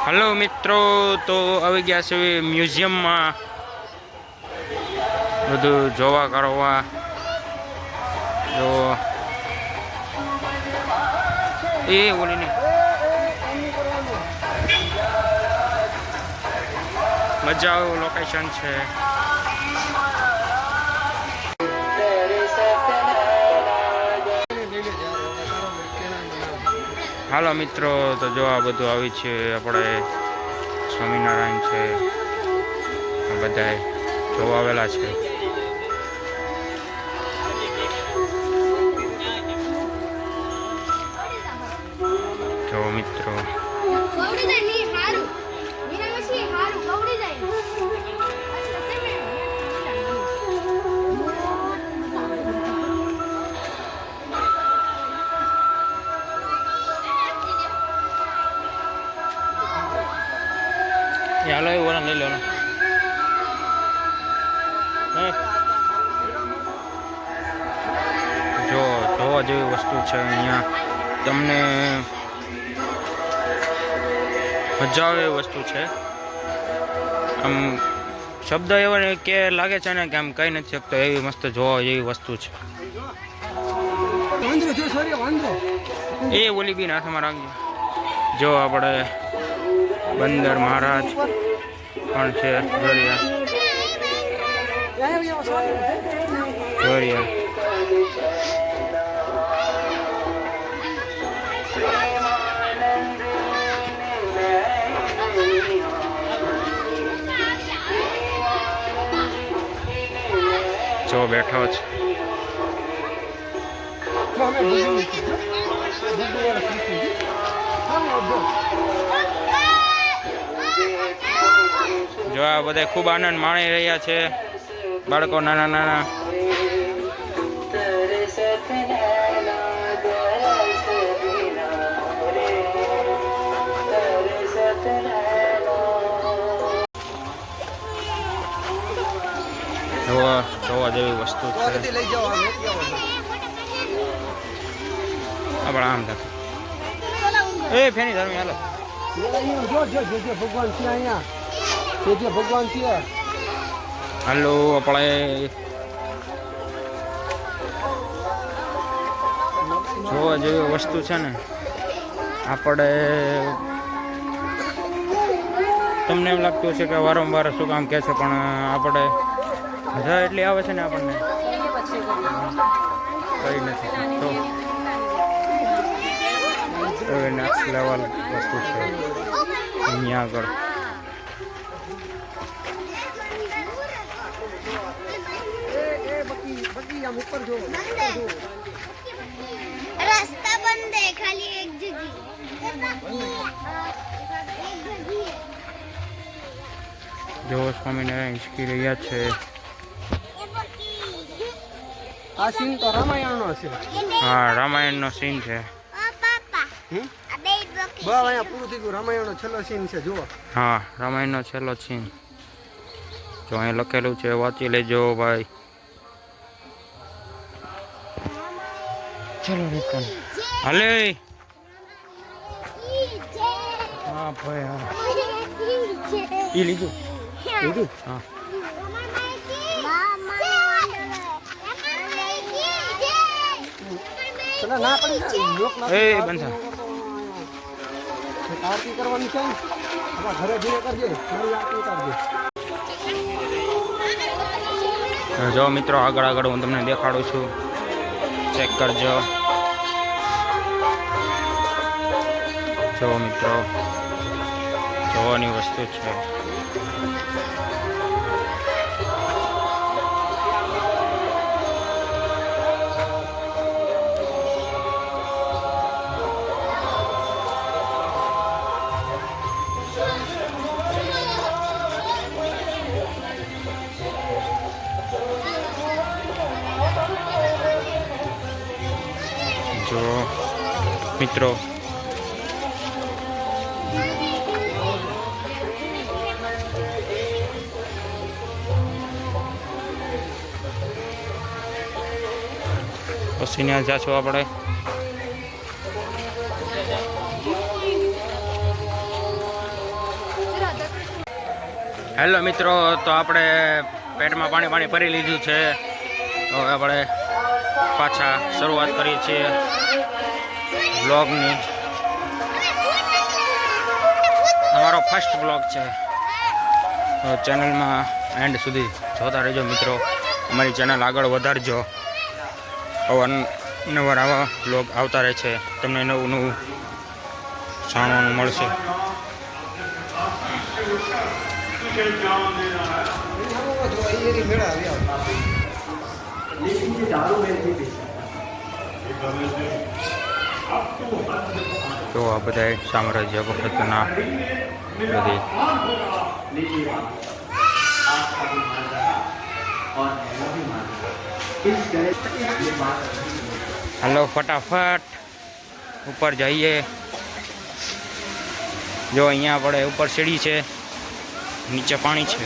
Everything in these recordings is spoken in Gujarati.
हेलो मित्रों, तो આવી ગયા છે મ્યુઝિયમમાં બધું જોવા કરવા। જો એ ઓલીને મજા આવે એવું લોકેશન છે। હાલો મિત્રો, તો જો આ બધું આવી છે આપણે સ્વામિનારાયણ છે, બધા જોવા આવેલા છે। જો મિત્રો હાલો એ ઓલા લઈ લો જો જોવા જેવી વસ્તુ છે અહીંયા, તમને મજા આવે એવી વસ્તુ છે। આમ શબ્દ એવો કે લાગે છે ને કે આમ કહી નથી શકતો એવી મસ્ત જોવા જેવી વસ્તુ છે। એ ઓલી બી હાથમાં રાખજો। જો આપણે બંદર મહારાજ પણ છે, જોરિયા જો બેઠો છે। જો આ બધા ખૂબ આનંદ માણી રહ્યા છે, બાળકો નાના નાના। જોવા જેવી વસ્તુ છે। આપણે આમ થાય એ ફેની ધર્મી હાલો ભગવાન છે અહીંયા, ભગવાન છે। હાલો આપણે જોવા જેવી વસ્તુ છે ને, આપણે તમને એમ લાગતું હશે કે વારંવાર શું કામ કહે છે, પણ આપણે મજા એટલી આવે છે ને આપણને કઈ નથી તો નેક્સ્ટ લેવલ વસ્તુ છે અહીંયા આગળ। रास्ता बंद है, खाली एक जगह। जो स्वामीनारायण हिचकी રહ્યા છે। આ સીન તો રામાયણનો છે। હા, રામાયણનો સીન છે। પાપા અબે બસ અહીંયા પૂરું થઈ ગયું। રામાયણનો છેલ્લો સીન છે, જુઓ। હા, રામાયણનો છેલ્લો સીન જો અહીં લખેલું છે, વાંચી લેજો ભાઈ। ચલો નિકલ હાલે। હા ભાઈ, હા ઈ લીધું હા। ના પડી એ બંધા આરતી કરવાની છે, ઘરે જઈને કરજે, મારી આરતી કરજે। જો મિત્રો આગળ આગળ હું તમને દેખાડું છું, ચેક કરજો। જો મિત્રો જોવાની વસ્તુ છે। જો મિત્રો પછી ત્યાં જાશું આપણે હેલો મિત્રો, તો આપણે પેટમાં પાણી ભરી લીધું છે. તો આપણે પાછા શરૂઆત કરીએ છીએ બ્લોગની. અમારો ફર્સ્ટ બ્લોગ છે, તો ચેનલમાં એન્ડ સુધી જોતા રહેજો મિત્રો. અમારી ચેનલ આગળ વધારજો. અવારનવાર આવા બ્લોગ આવતા રહે છે, તમને નવું નવું જાણવાનું મળશે. તો આ બધા સામ્રાજ્ય વખતના બધી હાલો ફટાફટ ઉપર જઈએ. જો અહીંયા આપણે ઉપર સીડી છે, નીચે પાણી છે.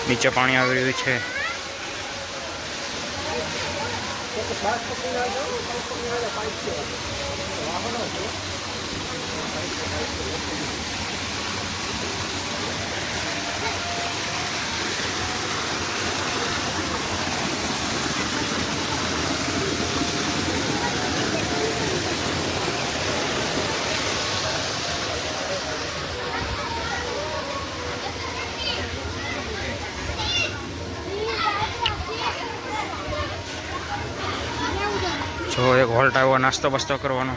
નીચે પાણી આવી રહ્યું છે. જો એક હોલ્ટ આવ્યો નાસ્તો બસ્તો કરવાનો.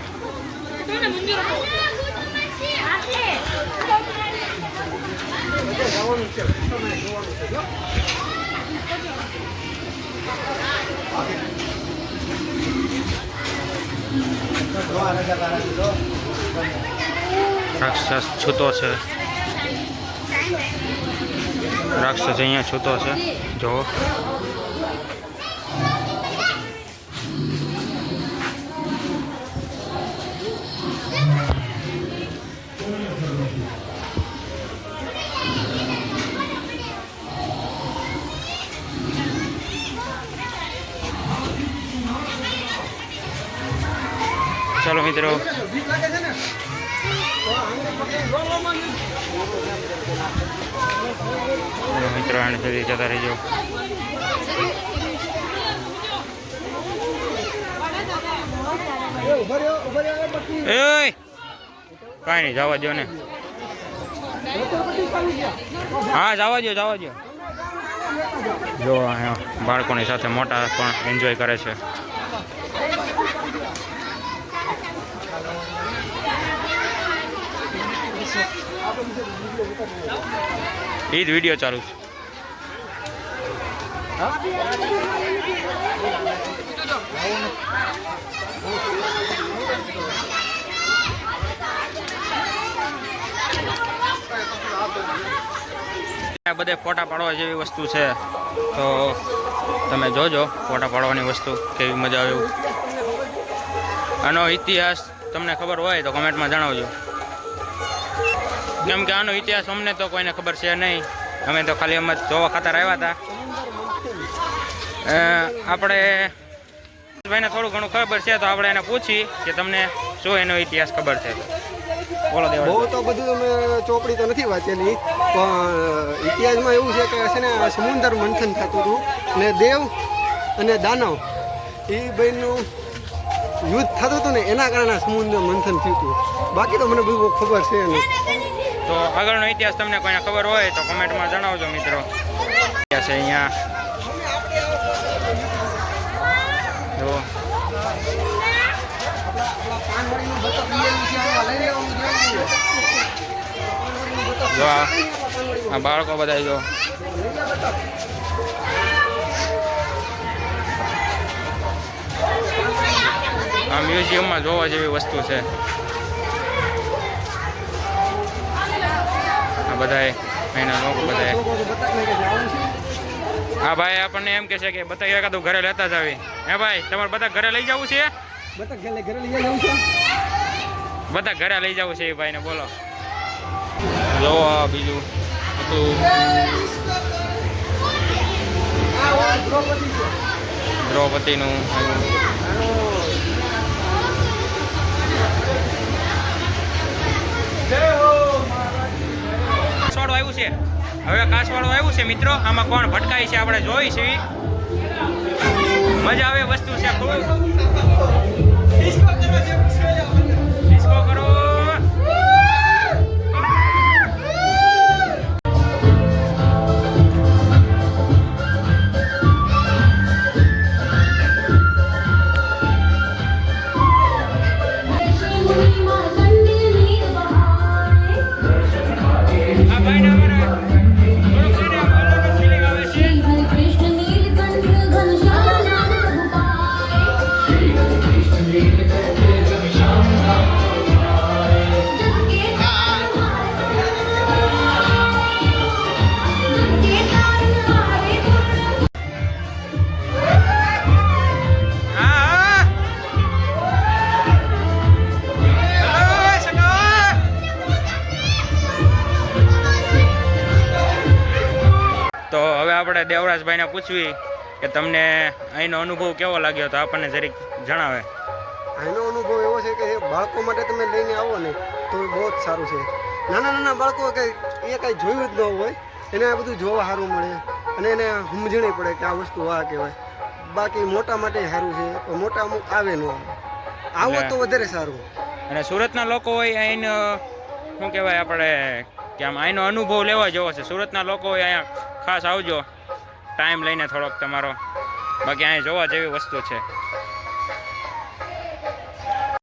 રાક્ષસ છૂતો છે, રાક્ષસ અહીંયા છૂતો છે. જો ચાલો મિત્રો, મિત્રો આને સુધી જતા રહીજો. એ કાંઈ નહીં, જવા દો ને. હા જવા દો, જવા દો. જો અહીંયા બાળકોની સાથે મોટા પણ એન્જોય કરે છે. એ જ વિડીયો ચાલુ છે. બધે ફોટા પાડવા જેવી વસ્તુ છે, તો તમે જોજો ફોટા પાડવાની વસ્તુ કેવી મજા આવે. આનો ઇતિહાસ તમને ખબર હોય તો કમેન્ટમાં જણાવજો, કેમ કે આનો ઇતિહાસ અમને તો કોઈને ખબર છે નહીં. અમે તો ખાલી અમે જોવા ખાતર આવ્યા હતા. આપણે ભાઈને થોડું ઘણું ખબર છે, તો આપણે એને પૂછી કે તમને શું એનો ઇતિહાસ ખબર છે. બોલો દેવા. બહુ તો બધું અમે ચોપડી તો નથી વાંચેલી, પણ ઇતિહાસમાં એવું છે કે છે ને સમુદ્ર મંથન થતું હતું ને દેવ અને દાનવ એ બેનું યુદ્ધ થતું હતું ને એના કારણે સમુદ્ર મંથન થયું હતું. બાકી તો મને બધું ખબર છે નહીં. તો આગળનો ઇતિહાસ તમને કોઈને ખબર હોય તો કોમેન્ટમાં જણાવજો મિત્રો. છે અહીંયા જો આ બાળકો બધા જો આ મ્યુઝિયમમાં જોવા જેવી વસ્તુ છે. આ બધા એના લોકો બધા હા ભાઈ આપણને એમ કે છે કે બતાવી એકાદું ઘરે લેતા જ આવી. હે ભાઈ તમારે બધા ઘરે લઈ જવું છે? બધા ઘરે લઈ જવું છે એ ભાઈને બોલો. જો બીજું હતું દ્રૌપદીનું કાસવાળું આવ્યું છે. હવે કાસવાળું આવ્યું છે મિત્રો. આમાં કોણ ભટકાય છે આપણે જોઈ છે. મજા આવે વસ્તુ છે ખૂબ. ડિસ્કો કરો. આ ભાઈને અમારે થોડુંક છે ને અલગ ફિલિંગ આવે છે. હા હલો સગા. તો હવે આપણે દેવરાજભાઈને પૂછવી કે તમને અહીંનો અનુભવ કેવો લાગ્યો, તો આપણને જરીક જણાવે. આનો અનુભવ એવો છે કે બાળકો માટે તમે લઈને આવો ને તો બહુ જ સારું છે. નાના નાના બાળકો કંઈ એ કાંઈ જોયું જ ન હોય એને આ બધું જોવા સારું મળે અને એને સમજણી પડે કે આ વસ્તુ આ કહેવાય. બાકી મોટા માટે સારું છે પણ મોટા અમુક આવે ન આવે. આવો તો વધારે સારું. અને સુરતના લોકો હોય અહીંનો શું કહેવાય આપણે કે આમ અહીંનો અનુભવ લેવા જેવો છે. સુરતના લોકો હોય અહીંયા ખાસ આવજો ટાઈમ લઈને થોડોક તમારો. બાકી અહીંયા જોવા જેવી વસ્તુ છે.